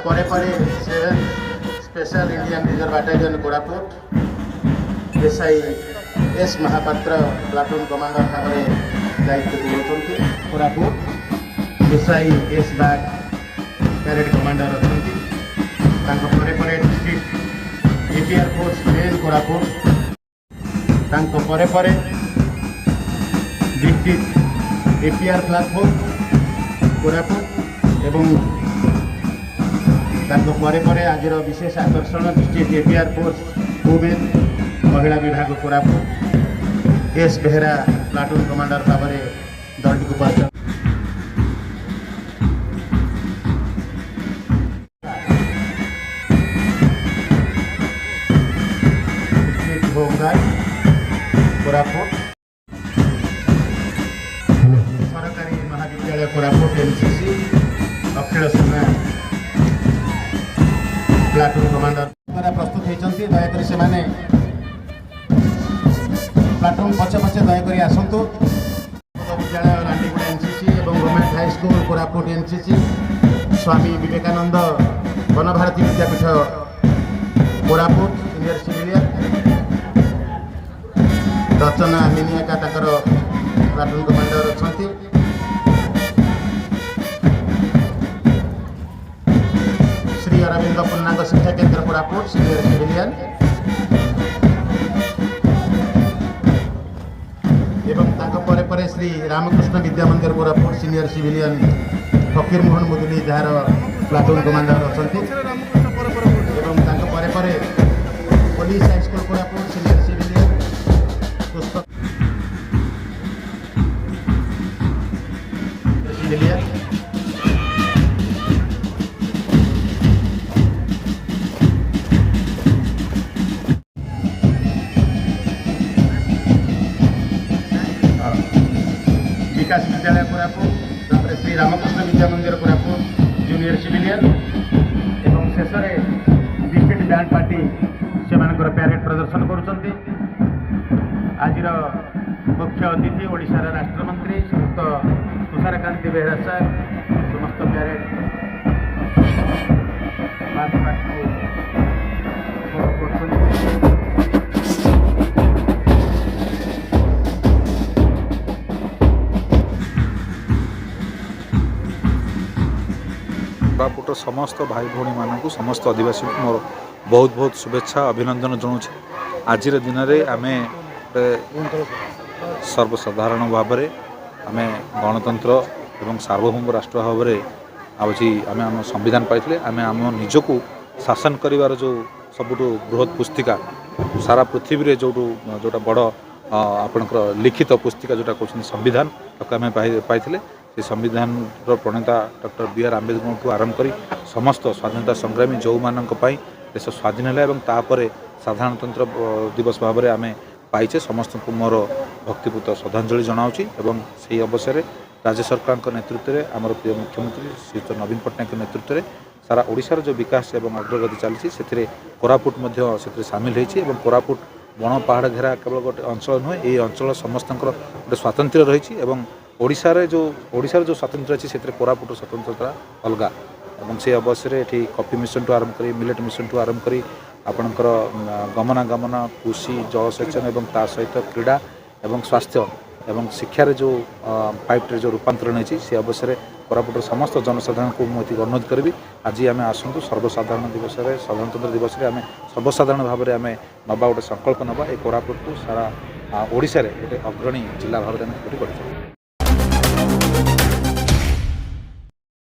ପରେ ପରେ 7 special Indian reserve battalion Koraput SI S Mahapatra platoon commander भाव में दायित्व दिखाते Koraput SI S Bag parade commander अच्छा district APR force men Koraput district APR platform Koraput एवं आज विशेष आकर्षण डिस्ट्रिक्ट एपीआर फोर्स वुमेन महिला विभाग Koraput S Behera platoon commander भाव में दलटी को परिचालन कोरापुट सरकारी महाविद्यालय कोरापुट एनसीसी अखिल सेना प्लाटून कमांडर द्वारा प्रस्तुत होती दयाकोरी से प्लाटून पछे पछे दयाकोरी आसतु विद्यालय लांडीगुड़ा एनसीसी और government high school Koraput NCC Swami Vivekananda Vanabharati Vidyapeeth Koraput senior civilian Rachana Miniaka platoon commander अच्छा श्री अरविंद पूर्णांग शिक्षा केन्द्र कोरापुट सीनियर सिविलियन एवं परे श्री रामकृष्ण विद्या मंदिर कोरापुट सीनियर सिविलियन फकीर मोहन मुदुली जार प्लाटून कमांडर अच्छा परे police high school Koraput senior civilian civilian Vikas Vidyalaya Koraput Shri Ramakrishna विद्या मंदिर कोरापुट जूनियर सिविलियन एवं शेष डिस्ट्रिक्ट बैंड पार्टी से पैरेड प्रदर्शन करुँच आज मुख्य अतिथि ओडिशार राष्ट्रमंत्री श्रीयुक्त तुषारकांति बेहरा सार समस्त पैरेड कोरापुटर समस्त भाई भौणी मानू समस्त आदिवासी मोर बहुत बहुत शुभेच्छा अभिनंदन जनाऊँ आज दिन में आम सर्वसाधारण भाव में आम गणतंत्र एवं सार्वभौम राष्ट्र भाव में आज आम आम संविधान पाई आम आम निजक शासन कर जो सबुठ बृहत पुस्तिका सारा पृथ्वी में जोटा बड़ आपणकर लिखित पुस्तिका जोटा कहते संविधान आम पाई से संविधान प्रणेता डॉक्टर बी आर आंबेडकर को आरंभ कर समस्त स्वाधीनता संग्रामी जो मानक देश स्वाधीन है और तापर साधारणतंत्र दिवस भाव में आम पाइचे समस्त को मोर भक्तिपूत श्रद्धांजलि जनाऊँगी और से अवसर राज्य सरकार नेतृत्व में आमर प्रिय मुख्यमंत्री श्रीयुक्त नवीन पट्टनायक नेतृत्व में सारा ओडिशार जो विकास और अग्रगति चली से कोरापुट से सामिल होती कोरापुट बण पहाड़ घेरा केवल गोटे अंचल नुहे ये अंचल समस्त गोटे स्वातंत्र्य रही ओडिशार जो स्वातंत्र्य अच्छी से कोरापुट स्वतंत्रता अलगा और से अवसर ये कॉफी मिशन ठू आरंभ कर मिलेट मिशन ठू आरंभ कर आपणकर गमनागमन कृषि जलसेचन और ता सहित क्रीड़ा एवं स्वास्थ्य एवं शिक्षार जो पाइप्रे जो रूपांतरण होती से अवसर कोरापुटर समस्त जनसाधारण को मुझे अनुरोध करी आज आम आसतु सर्वसाधारण दिवस साधारणतंत्र दिवस आम सर्वसाधारण भाव में आम नवा गोटे संकल्प नवा ये कोरापुट को सारा ओडिशा रे गोटे अग्रणी जिला भाव में गढ़ी